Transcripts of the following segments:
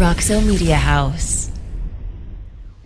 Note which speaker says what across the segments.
Speaker 1: Roxo Media House.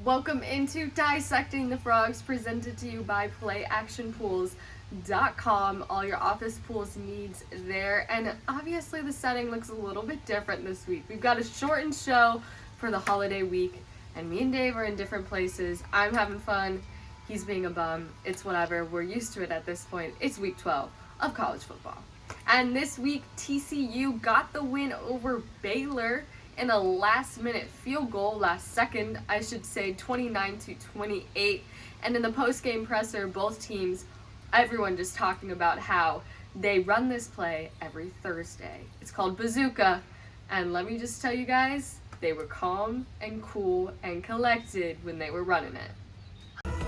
Speaker 2: Welcome into Dissecting the Frogs, presented to you by PlayActionPools.com. All your office pools needs there. And obviously the setting looks a little bit different this week. We've got a shortened show for the holiday week, and me and Dave are in different places. I'm having fun. He's being a bum. It's whatever. We're used to it at this point. It's week 12 of college football. And this week, TCU got the win over Baylor in a last-minute field goal, last second, I should say, 29-28. And in the post-game presser, both teams, everyone just talking about how they run this play every Thursday. It's called Bazooka, and let me just tell you guys, they were calm and cool and collected when they were running it.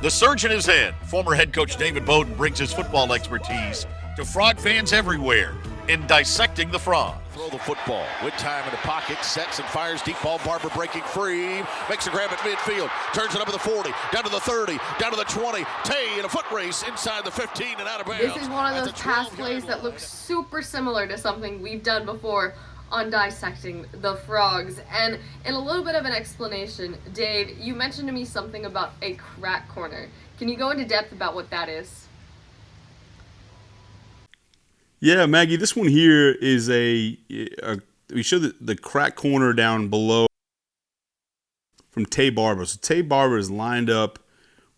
Speaker 3: The surge in his head, former head coach David Beaudin brings his football expertise to Frog fans everywhere in Dissecting the Frog.
Speaker 4: Throw the football with time in the pocket, sets and fires deep ball. Barber breaking free, makes a grab at midfield, turns it up at the 40, down to the 30, down to the 20. Tay in a foot race inside the 15 and out of bounds.
Speaker 2: This is one of those pass plays that looks super similar to something we've done before on Dissecting the Frogs. And in a little bit of an explanation, Dave, you mentioned to me something about a crack corner. Can you go into depth about what that is?
Speaker 5: Yeah, Maggie, this one here is we show the crack corner down below from Tay Barber. So Tay Barber is lined up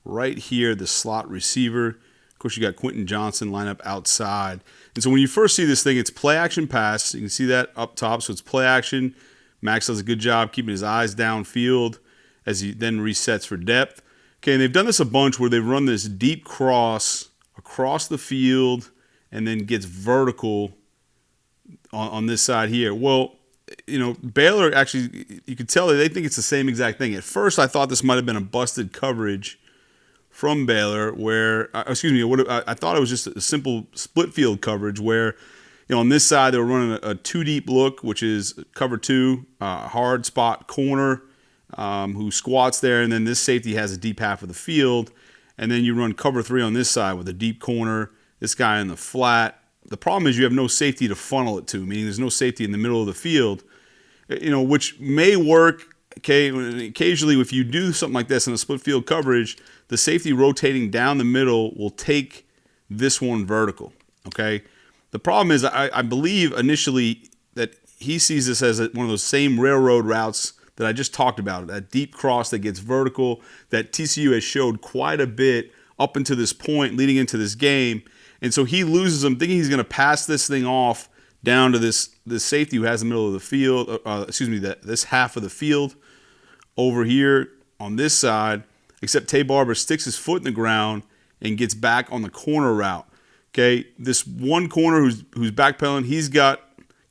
Speaker 5: right here, the slot receiver. Of course, you got Quentin Johnson lined up outside. And so when you first see this thing, it's play action pass. You can see that up top. So it's play action. Max does a good job keeping his eyes downfield as he then resets for depth. Okay, and they've done this a bunch where they've run this deep cross across the field and then gets vertical on this side here. Well, you know, Baylor actually, you could tell they think it's the same exact thing. At first, I thought this might have been a busted coverage from Baylor where, I thought it was just a simple split field coverage where, you know, on this side, they were running a two deep look, which is cover two, hard spot corner, who squats there, and then this safety has a deep half of the field, and then you run cover three on this side with a deep corner, this guy in the flat. The problem is you have no safety to funnel it to, meaning there's no safety in the middle of the field, you know, which may work. Okay, occasionally if you do something like this in a split field coverage, the safety rotating down the middle will take this one vertical. Okay, the problem is I believe initially that he sees this as one of those same railroad routes that I just talked about, that deep cross that gets vertical, that TCU has showed quite a bit up until this point leading into this game. And so he loses them, thinking he's going to pass this thing off down to this safety who has the middle of the field, this half of the field over here on this side, except Tay Barber sticks his foot in the ground and gets back on the corner route. Okay, this one corner who's backpedaling, he's got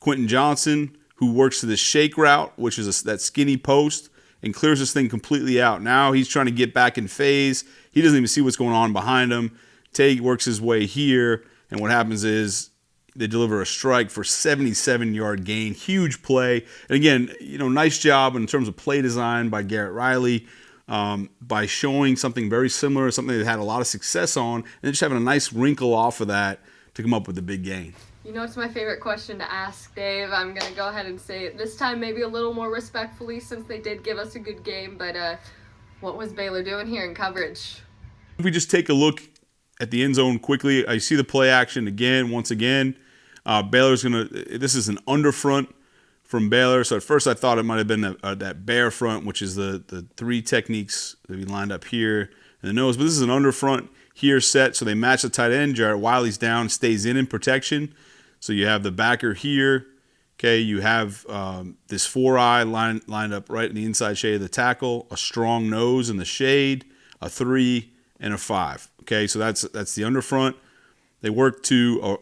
Speaker 5: Quentin Johnson who works to the shake route, which is that skinny post, and clears this thing completely out. Now he's trying to get back in phase. He doesn't even see what's going on behind him. Tay works his way here, and what happens is they deliver a strike for 77-yard gain. Huge play. And again, you know, nice job in terms of play design by Garrett Riley by showing something very similar, something they had a lot of success on, and just having a nice wrinkle off of that to come up with the big gain.
Speaker 2: You know, it's my favorite question to ask, Dave. I'm going to go ahead and say it this time maybe a little more respectfully since they did give us a good game, but what was Baylor doing here in coverage?
Speaker 5: If we just take a look at the end zone quickly, I see the play action once again. Baylor's this is an under front from Baylor. So at first I thought it might have been that bear front, which is the three techniques that we lined up here in the nose. But this is an under front here set. So they match the tight end. Jarrett Wiley's down, stays in protection. So you have the backer here. Okay, you have this 4-eye lined up right in the inside shade of the tackle, a strong nose in the shade, a 3, and a 5. Okay, so that's the underfront. They work to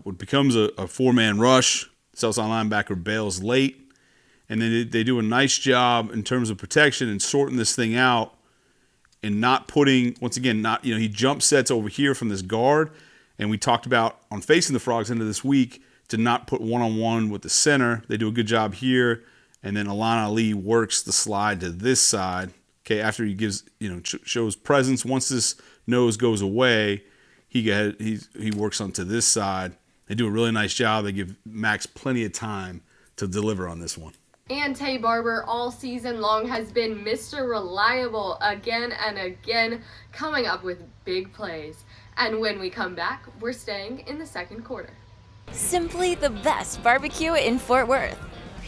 Speaker 5: what becomes a 4-man rush. Southside linebacker bails late, and then they do a nice job in terms of protection and sorting this thing out, and not putting, once again, he jump sets over here from this guard, and we talked about on Facing the Frogs into this week to not put one-on-one with the center. They do a good job here, and then Alon Ali works the slide to this side. Okay, after he gives, shows presence. Once this nose goes away, he works onto this side. They do a really nice job. They give Max plenty of time to deliver on this one.
Speaker 2: And Tay Barber all season long has been Mr. Reliable again and again, coming up with big plays. And when we come back, we're staying in the second quarter.
Speaker 1: Simply the best barbecue in Fort Worth.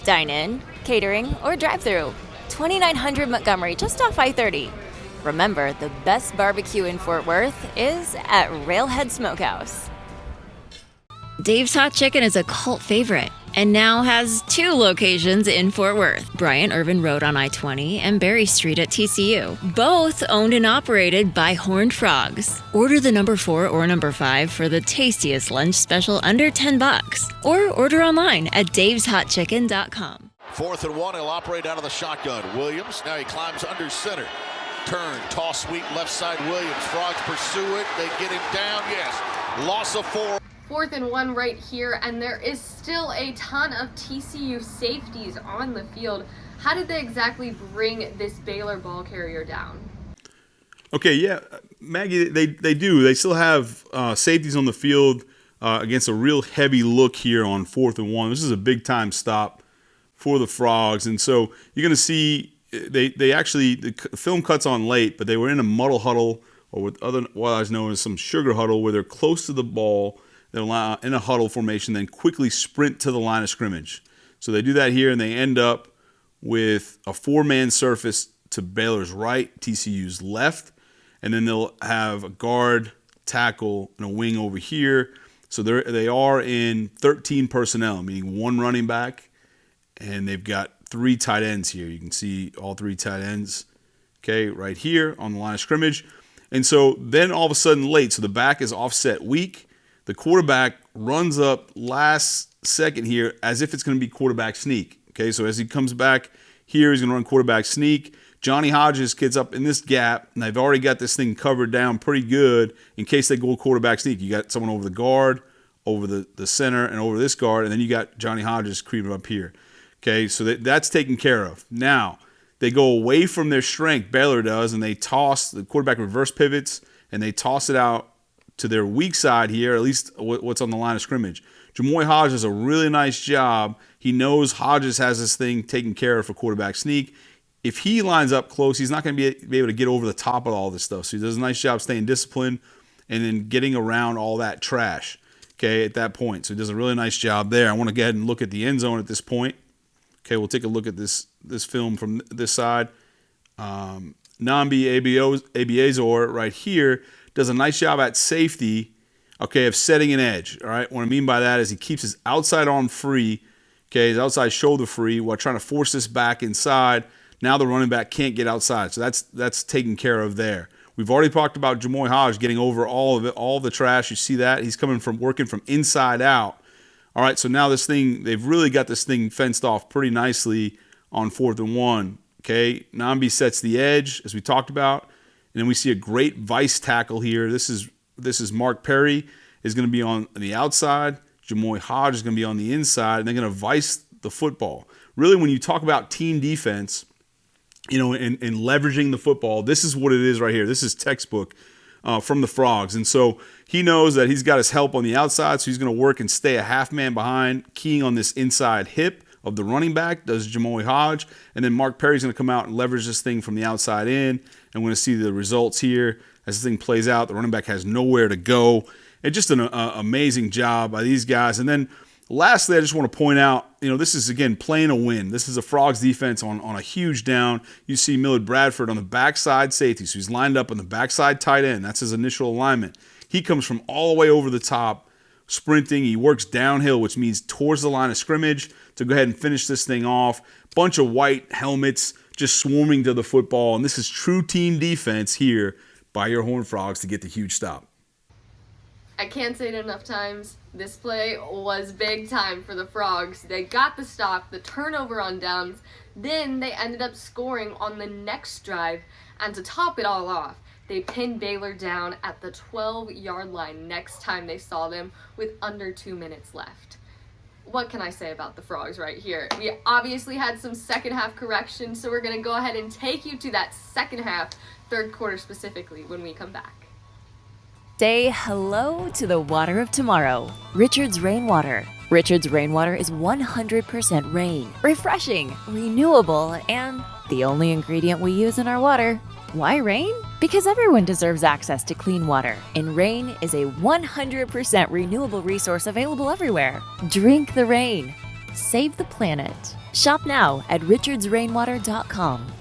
Speaker 1: Dine in, catering, or drive-through. 2900 Montgomery, just off I-30. Remember, the best barbecue in Fort Worth is at Railhead Smokehouse. Dave's Hot Chicken is a cult favorite and now has 2 locations in Fort Worth, Bryant Irvin Road on I-20 and Berry Street at TCU. Both owned and operated by Horned Frogs. Order the number 4 or number 5 for the tastiest lunch special under $10. Or order online at daveshotchicken.com.
Speaker 4: 4th and 1, he'll operate out of the shotgun. Williams, now he climbs under center. Turn, toss sweep, left side Williams. Frogs pursue it, they get him down, yes. Loss of 4.
Speaker 2: 4th and 1 right here, and there is still a ton of TCU safeties on the field. How did they exactly bring this Baylor ball carrier down?
Speaker 5: Okay, yeah, Maggie, they do. They still have safeties on the field against a real heavy look here on 4th and 1. This is a big-time stop for the Frogs, and so you're going to see they actually, the film cuts on late, but they were in a muddle huddle, or with otherwise known as some sugar huddle, where they're close to the ball. They're in a huddle formation, then quickly sprint to the line of scrimmage. So they do that here, and they end up with a 4-man surface to Baylor's right, TCU's left, and then they'll have a guard, tackle, and a wing over here. So they are in 13 personnel, meaning 1 running back, and they've got 3 tight ends here. You can see all 3 tight ends, okay, right here on the line of scrimmage. And so then all of a sudden late, so the back is offset weak. The quarterback runs up last second here as if it's going to be quarterback sneak. Okay, so as he comes back here, he's going to run quarterback sneak. Johnny Hodges gets up in this gap, and they've already got this thing covered down pretty good in case they go quarterback sneak. You got someone over the guard, over the center, and over this guard, and then you got Johnny Hodges creeping up here. Okay, so that's taken care of. Now, they go away from their strength, Baylor does, and they toss, the quarterback reverse pivots, and they toss it out to their weak side here, at least what's on the line of scrimmage. Jamoy Hodges does a really nice job. He knows Hodges has this thing taken care of for quarterback sneak. If he lines up close, he's not going to be able to get over the top of all this stuff. So he does a nice job staying disciplined and then getting around all that trash, okay, at that point. So he does a really nice job there. I want to go ahead and look at the end zone at this point. Okay, we'll take a look at this film from this side. Nambi Abiazor right here does a nice job at safety, okay, of setting an edge, all right? What I mean by that is he keeps his outside arm free, okay, his outside shoulder free while trying to force this back inside. Now the running back can't get outside, so that's taken care of there. We've already talked about Jamoy Hodge getting over all of it, all the trash. You see that? He's working from inside out. All right, so now they've really got this thing fenced off pretty nicely on 4th and 1, okay? Nambi sets the edge, as we talked about. And then we see a great vice tackle here. This is Mark Perry is going to be on the outside. Jamoy Hodge is going to be on the inside, and they're going to vice the football. Really, when you talk about team defense, you know, and leveraging the football, this is what it is right here. This is textbook from the Frogs. And so he knows that he's got his help on the outside, so he's going to work and stay a half man behind, keying on this inside hip of the running back, does Jamoy Hodge. And then Mark Perry's going to come out and leverage this thing from the outside in. And we're going to see the results here as this thing plays out. The running back has nowhere to go. And just an amazing job by these guys. And then lastly, I just want to point out, you know, this is, again, playing a win. This is a Frogs defense on a huge down. You see Millard Bradford on the backside safety. So he's lined up on the backside tight end. That's his initial alignment. He comes from all the way over the top, sprinting. He works downhill, which means towards the line of scrimmage to go ahead and finish this thing off. Bunch of white helmets just swarming to the football. And this is true team defense here by your Horned Frogs to get the huge stop.
Speaker 2: I can't say it enough times. This play was big time for the Frogs. They got the stop, the turnover on downs. Then they ended up scoring on the next drive. And to top it all off, they pinned Baylor down at the 12-yard line next time they saw them with under 2 minutes left. What can I say about the Frogs right here? We obviously had some second half corrections, so we're going to go ahead and take you to that second half, third quarter specifically, when we come back.
Speaker 1: Say hello to the water of tomorrow. Richard's Rainwater. Richard's Rainwater is 100% rain, refreshing, renewable, and the only ingredient we use in our water. Why rain? Because everyone deserves access to clean water, and rain is a 100% renewable resource available everywhere. Drink the rain. Save the planet. Shop now at richardsrainwater.com.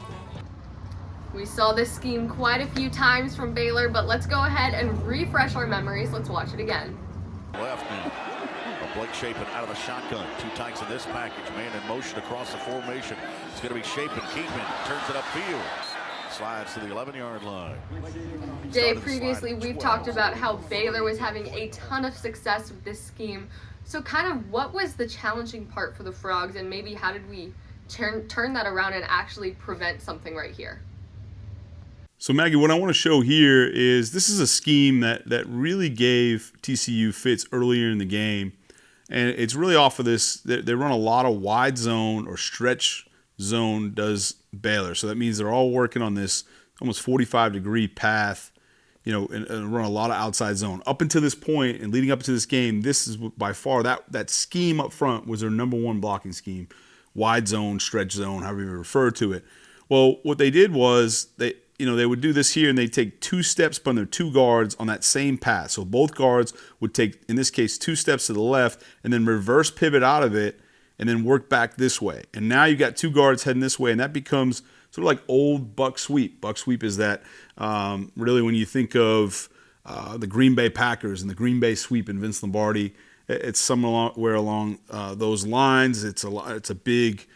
Speaker 2: We saw this scheme quite a few times from Baylor, but let's go ahead and refresh our memories. Let's watch it again.
Speaker 4: Left now. Blake Shapen out of the shotgun. 2 times in this package. Man in motion across the formation. It's going to be Shapen. Keepman turns it upfield. Slides to the 11-yard line.
Speaker 2: Dave, previously we've talked about how Baylor was having a ton of success with this scheme. So kind of what was the challenging part for the Frogs, and maybe how did we turn that around and actually prevent something right here?
Speaker 5: So, Maggie, what I want to show here is this is a scheme that really gave TCU fits earlier in the game. And it's really off of this. They run a lot of wide zone or stretch zone does Baylor. So that means they're all working on this almost 45-degree path, and run a lot of outside zone. Up until this point and leading up to this game, this is by far that scheme up front was their number one blocking scheme. Wide zone, stretch zone, however you refer to it. Well, what they did was they would do this here, and they take 2 steps from their 2 guards on that same path. So both guards would take, in this case, 2 steps to the left and then reverse pivot out of it and then work back this way. And now you got 2 guards heading this way, and that becomes sort of like old buck sweep. Buck sweep is that really when you think of the Green Bay Packers and the Green Bay sweep and Vince Lombardi, it's somewhere along those lines. It's a big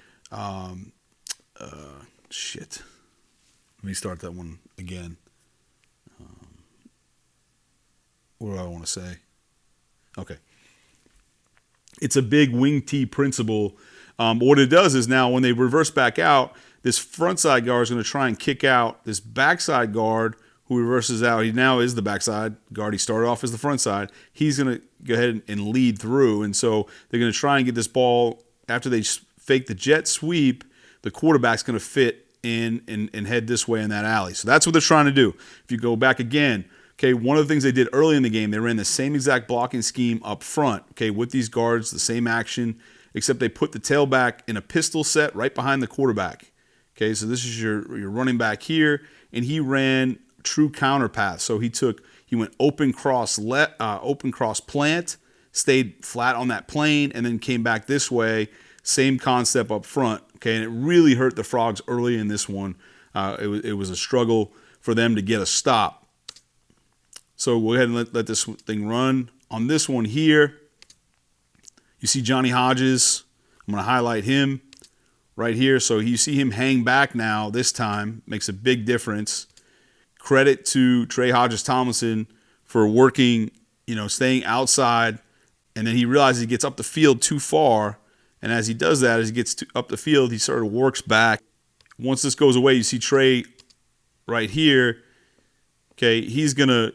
Speaker 5: shit. Let me start that one again. What do I want to say? Okay. It's a big wing tee principle. What it does is now when they reverse back out, this front side guard is going to try and kick out this backside guard who reverses out. He now is the backside guard. He started off as the front side. He's going to go ahead and lead through. And so they're going to try and get this ball after they fake the jet sweep. The quarterback's going to fit in and head this way in that alley. So that's what they're trying to do. If you go back again, okay, one of the things they did early in the game, they ran the same exact blocking scheme up front, okay, with these guards, the same action, except they put the tailback in a pistol set right behind the quarterback. Okay, so this is your running back here, and he ran true counter path. So he went open cross plant, stayed flat on that plane, and then came back this way. Same concept up front. Okay, and it really hurt the Frogs early in this one. It was a struggle for them to get a stop. So go ahead and let this thing run. On this one here, you see Johnny Hodges. I'm going to highlight him right here. So you see him hang back now this time. Makes a big difference. Credit to Trey Hodges-Tomlinson for working, staying outside. And then he realizes he gets up the field too far. And as he does that, as he gets up the field, he sort of works back. Once this goes away, you see Trey right here. Okay, he's gonna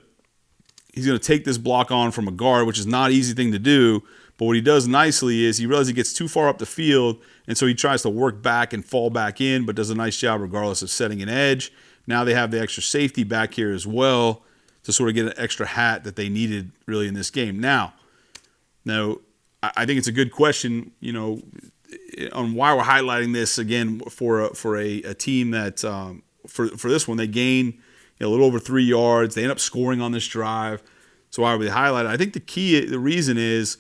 Speaker 5: take this block on from a guard, which is not an easy thing to do. But what he does nicely is he realizes he gets too far up the field, and so he tries to work back and fall back in, but does a nice job regardless of setting an edge. Now they have the extra safety back here as well to sort of get an extra hat that they needed really in this game. Now, I think it's a good question, on why we're highlighting this again for a team that for this one they gain a little over 3 yards. They end up scoring on this drive. So why would they highlight it? I think the reason is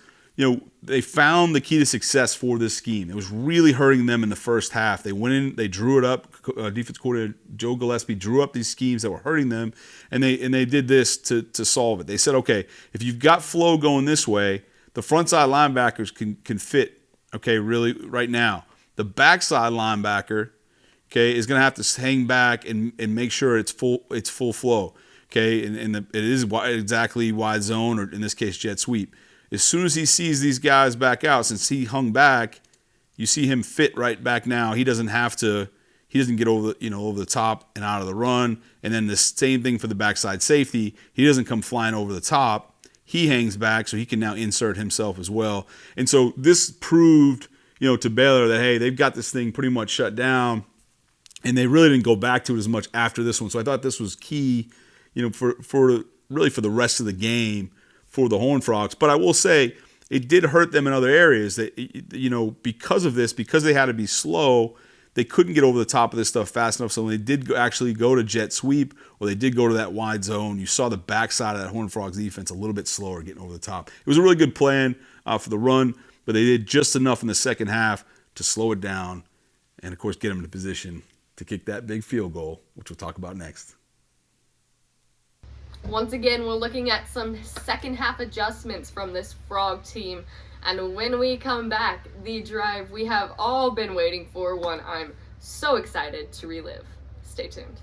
Speaker 5: they found the key to success for this scheme. It was really hurting them in the first half. They went in, they drew it up. Defense coordinator Joe Gillespie drew up these schemes that were hurting them, and they did this to solve it. They said, okay, if you've got flow going this way, the front side linebackers can fit, okay, really right now. The backside linebacker, okay, is going to have to hang back and make sure it's full flow, okay, and it is exactly wide zone, or in this case jet sweep. As soon as he sees these guys back out, since he hung back, you see him fit right back now. He doesn't get over the top and out of the run. And then the same thing for the backside safety. He doesn't come flying over the top. He hangs back, so he can now insert himself as well. And so this proved, to Baylor that, hey, they've got this thing pretty much shut down, and they really didn't go back to it as much after this one. So I thought this was key, for really for the rest of the game for the Horned Frogs. But I will say it did hurt them in other areas. That, because of this, because they had to be slow, they couldn't get over the top of this stuff fast enough. So when they did actually go to jet sweep, or they did go to that wide zone, you saw the backside of that Horned Frogs defense a little bit slower getting over the top. It was a really good plan for the run, but they did just enough in the second half to slow it down and, of course, get them in a position to kick that big field goal, which we'll talk about next.
Speaker 2: Once again, we're looking at some second half adjustments from this Frog team. And when we come back, the drive we have all been waiting for, one I'm so excited to relive. Stay tuned.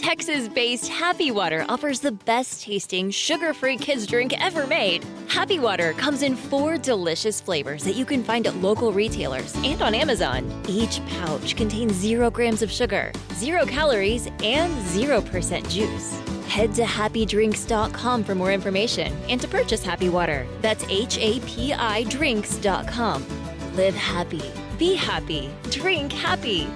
Speaker 1: Texas-based Happy Water offers the best-tasting, sugar-free kids drink ever made. Happy Water comes in 4 delicious flavors that you can find at local retailers and on Amazon. Each pouch contains 0 grams of sugar, 0 calories, and 0% juice. Head to happydrinks.com for more information and to purchase Happy Water. That's HAPI drinks.com. Live happy, be happy, drink happy.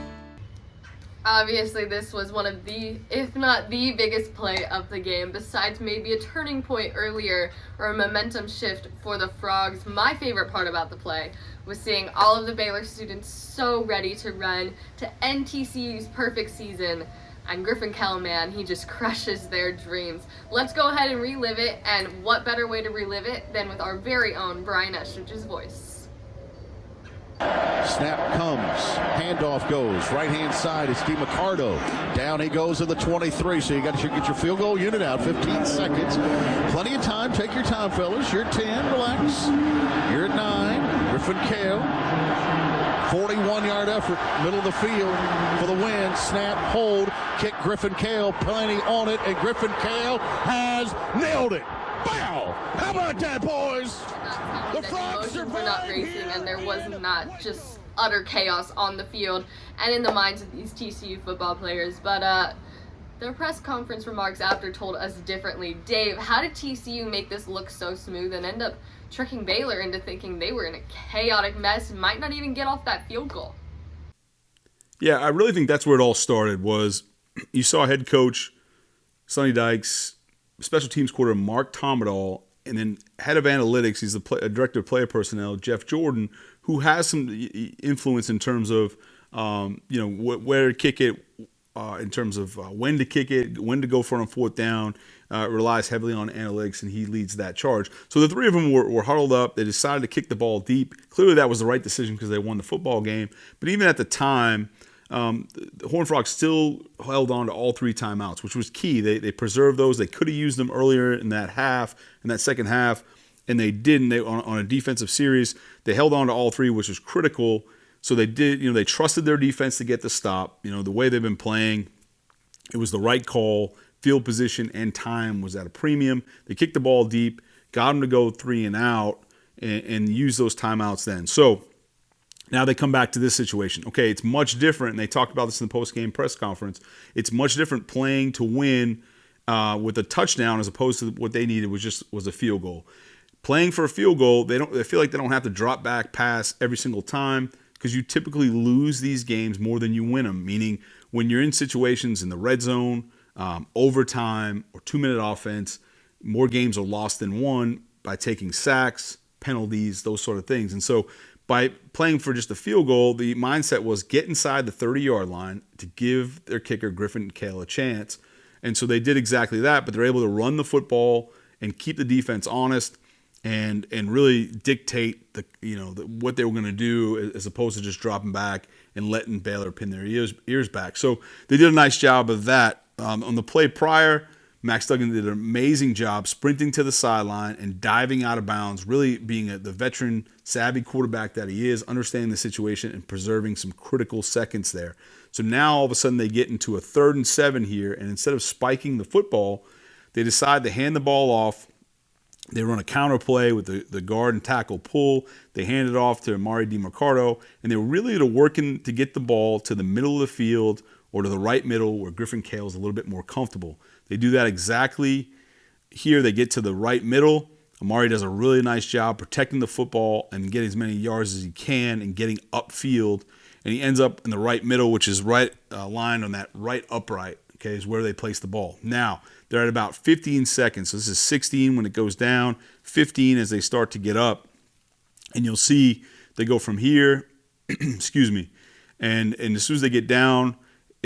Speaker 2: Obviously, this was one of the, if not the biggest play of the game, besides maybe a turning point earlier or a momentum shift for the Frogs. My favorite part about the play was seeing all of the Baylor students so ready to run to end TCU's perfect season. And Griffin Kell, man, he just crushes their dreams. Let's go ahead and relive it, and what better way to relive it than with our very own Brian Estridge's voice.
Speaker 4: Snap comes, handoff goes, right-hand side is DiMaccardo. Down he goes to the 23, so you got to get your field goal unit out, 15 seconds. Plenty of time, take your time, fellas. You're at 10, relax. You're at 9, Griffin Kell. 41-yard effort, middle of the field for the win. Snap, hold, kick Griffin Kell, plenty on it, and Griffin Kell has nailed it. Wow! How about that, boys? The Frogs
Speaker 2: emotions were not racing, and there was not just utter chaos on the field and in the minds of these TCU football players. But their press conference remarks after told us differently. Dave, how did TCU make this look so smooth and end up tricking Baylor into thinking they were in a chaotic mess and might not even get off that field goal?
Speaker 5: Yeah, I really think that's where it all started. Was you saw head coach Sonny Dykes, special teams coordinator Mark Tomadol, and then head of analytics, he's the director of player personnel, Jeff Jordan, who has some influence in terms of where to kick it, in terms of when to kick it, when to go for it on 4th down. Relies heavily on analytics, and he leads that charge. So the 3 of them were huddled up. They decided to kick the ball deep. Clearly that was the right decision because they won the football game. But even at the time, the Horned Frogs still held on to all 3 timeouts, which was key. They preserved those. They could have used them earlier in that second half, and they didn't. They on a defensive series, they held on to all 3, which was critical. So they did. They trusted their defense to get the stop. The way they've been playing, it was the right call. Field position and time was at a premium. They kicked the ball deep, got them to go 3 and out, and use those timeouts then. So now they come back to this situation. Okay, it's much different, and they talked about this in the post-game press conference. It's much different playing to win with a touchdown as opposed to what they needed was a field goal. Playing for a field goal, they feel like they don't have to drop back pass every single time because you typically lose these games more than you win them, meaning when you're in situations in the red zone, overtime, or 2-minute offense, more games are lost than won by taking sacks, penalties, those sort of things. And so by playing for just a field goal, the mindset was get inside the 30-yard line to give their kicker, Griffin Kell, a chance. And so they did exactly that, but they're able to run the football and keep the defense honest and really dictate what they were going to do as opposed to just dropping back and letting Baylor pin their ears back. So they did a nice job of that. On the play prior, Max Duggan did an amazing job sprinting to the sideline and diving out of bounds, really being the veteran, savvy quarterback that he is, understanding the situation and preserving some critical seconds there. So now all of a sudden they get into a 3rd and 7 here, and instead of spiking the football, they decide to hand the ball off. They run a counter play with the guard and tackle pull. They hand it off to Amari DiMaccardo, and they were really working to get the ball to the middle of the field or to the right middle where Griffin Kell is a little bit more comfortable. They do that exactly here. They get to the right middle. Amari does a really nice job protecting the football and getting as many yards as he can and getting upfield. And he ends up in the right middle, which is right line on that right upright, okay, is where they place the ball. Now, They're at about 15 seconds. So this is 16 when it goes down, 15 as they start to get up. And you'll see they go from here, excuse me, and as soon as they get down,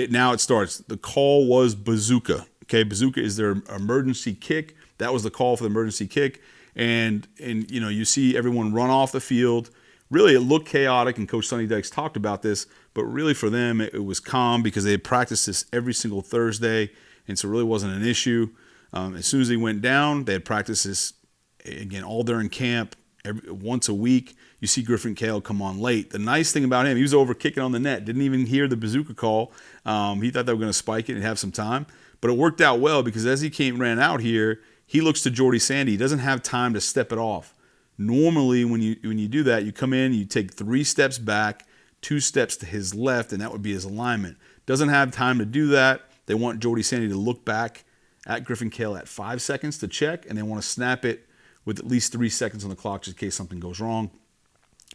Speaker 5: now it starts. The call was bazooka. Okay, bazooka is their emergency kick. That was the call for the emergency kick. And you see everyone run off the field. Really, it looked chaotic, and Coach Sonny Dykes talked about this, but really for them, it was calm because they had practiced this every single Thursday, and so it really wasn't an issue. As soon as they went down, they had practiced this, again, all during camp, once a week. You see Griffin Hale come on late. The nice thing about him, he was over kicking on the net, didn't even hear the bazooka call. He thought they were going to spike it and have some time, but it worked out well because as he ran out here, he looks to Jordy Sandy. He doesn't have time to step it off. Normally, when you do that, you come in, you take 3 steps back, 2 steps to his left, and that would be his alignment. Doesn't have time to do that. They want Jordy Sandy to look back at Griffin Hale at 5 seconds to check, and they want to snap it with at least 3 seconds on the clock just in case something goes wrong.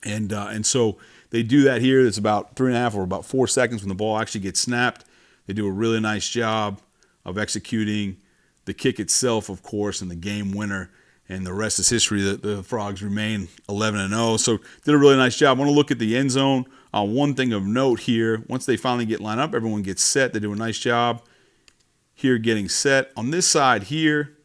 Speaker 5: And so they do that here. It's about 3.5 or about 4 seconds when the ball actually gets snapped. They do a really nice job of executing the kick itself, of course, and the game winner. And the rest is history. The Frogs remain 11-0. So did a really nice job. I want to look at the end zone. One thing of note here, once they finally get lined up, everyone gets set. They do a nice job here getting set. On this side here,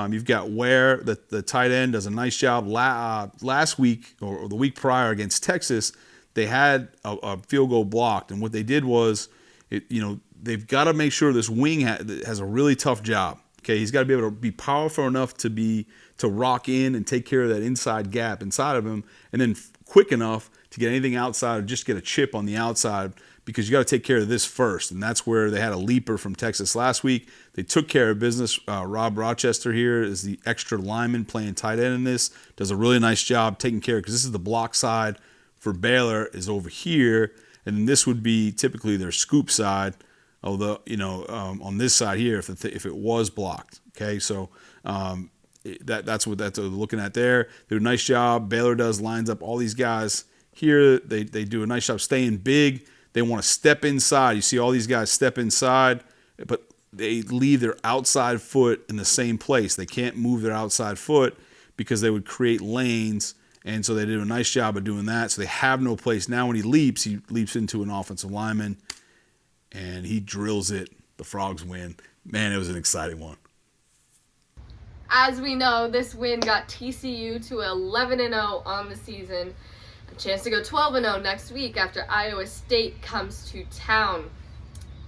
Speaker 5: you've got Ware, the tight end, does a nice job. Last week or the week prior against Texas, they had a field goal blocked. And what they did was, they've got to make sure this wing has a really tough job. Okay, he's got to be able to be powerful enough to rock in and take care of that inside gap inside of him, and then quick enough to get anything outside or just get a chip on the outside, because you got to take care of this first. And that's where they had a leaper from Texas last week. They took care of business. Rob Rochester here is the extra lineman playing tight end in this. Does a really nice job taking care of, because this is the block side for Baylor is over here, and then this would be typically their scoop side. Although, on this side here, if it was blocked, okay, so that's what they're looking at there. They do a nice job. Baylor lines up all these guys here. They do a nice job staying big. They want to step inside. You see all these guys step inside, but they leave their outside foot in the same place. They can't move their outside foot because they would create lanes, and so they did a nice job of doing that. So they have no place. Now when he leaps into an offensive lineman, and he drills it. The Frogs win. Man, it was an exciting one.
Speaker 2: As we know, this win got TCU to 11-0 on the season. A chance to go 12-0 next week after Iowa State comes to town.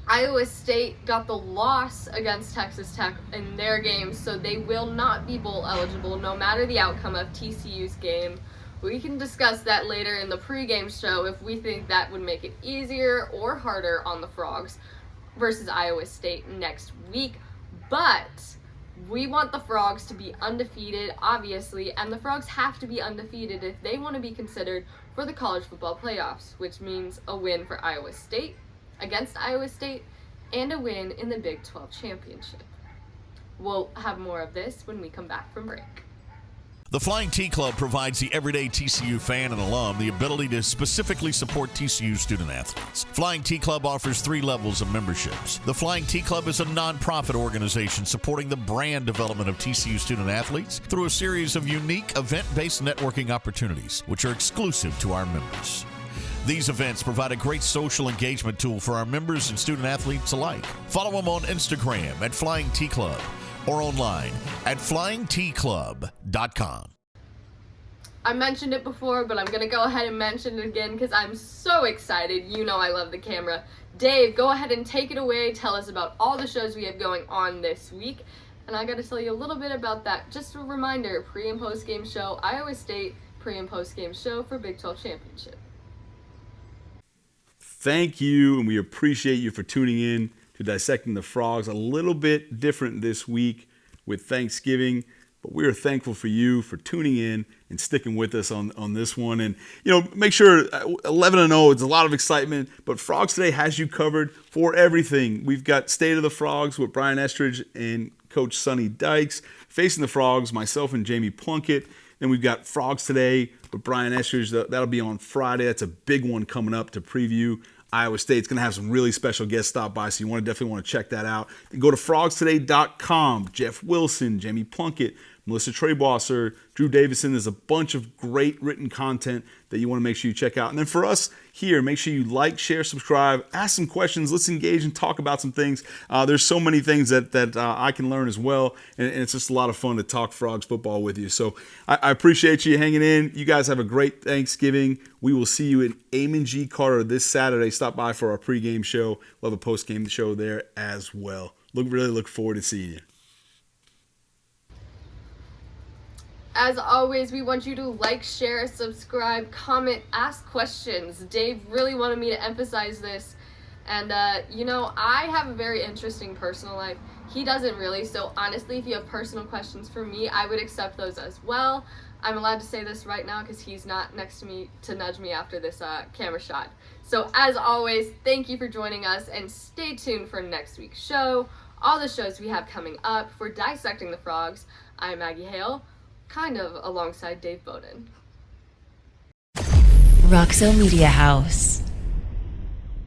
Speaker 2: Iowa State got the loss against Texas Tech in their game, so they will not be bowl eligible no matter the outcome of TCU's game. We can discuss that later in the pregame show if we think that would make it easier or harder on the Frogs versus Iowa State next week. But we want the Frogs to be undefeated, obviously, and the Frogs have to be undefeated if they want to be considered for the college football playoffs, which means a win for Iowa State against Iowa State and a win in the Big 12 championship. We'll have more of this when we come back from break.
Speaker 3: The Flying T Club provides the everyday TCU fan and alum the ability to specifically support TCU student athletes. Flying T Club offers 3 levels of memberships. The Flying T Club is a nonprofit organization supporting the brand development of TCU student athletes through a series of unique event-based networking opportunities, which are exclusive to our members. These events provide a great social engagement tool for our members and student athletes alike. Follow them on Instagram at Flying T Club, or online at flyingtclub.com.
Speaker 2: I mentioned it before, but I'm going to go ahead and mention it again because I'm so excited. You know I love the camera. Dave, go ahead and take it away. Tell us about all the shows we have going on this week. And I got to tell you a little bit about that. Just a reminder, pre- and post-game show, Iowa State, pre- and post-game show for Big 12 Championship.
Speaker 5: Thank you, and we appreciate you for tuning in to Dissecting the Frogs. A little bit different this week with Thanksgiving, but we are thankful for you for tuning in and sticking with us on this one. And, make sure 11-0, it's a lot of excitement, but Frogs Today has you covered for everything. We've got State of the Frogs with Brian Estridge and Coach Sonny Dykes. Facing the Frogs, myself and Jamie Plunkett. Then we've got Frogs Today with Brian Estridge. That'll be on Friday. That's a big one coming up to preview Iowa State's going to have some really special guests stop by, so you definitely want to check that out. Then go to frogstoday.com. Jeff Wilson, Jamie Plunkett, Melissa Trebosser, Drew Davison. There's a bunch of great written content that you want to make sure you check out. And then for us here, make sure you like, share, subscribe, ask some questions. Let's engage and talk about some things. There's so many things that I can learn as well, and it's just a lot of fun to talk Frogs football with you. So I appreciate you hanging in. You guys have a great Thanksgiving. We will see you at Amon G. Carter this Saturday. Stop by for our pregame show. We'll have a postgame show there as well. Really look forward to seeing you.
Speaker 2: As always, we want you to like, share, subscribe, comment, ask questions. Dave really wanted me to emphasize this. And, I have a very interesting personal life. He doesn't really. So, honestly, if you have personal questions for me, I would accept those as well. I'm allowed to say this right now because he's not next to me to nudge me after this camera shot. So, as always, thank you for joining us. And stay tuned for next week's show. All the shows we have coming up for Dissecting the Frogs. I'm Maggie Hale, kind of alongside Dave Beaudin.
Speaker 1: Roxo Media House.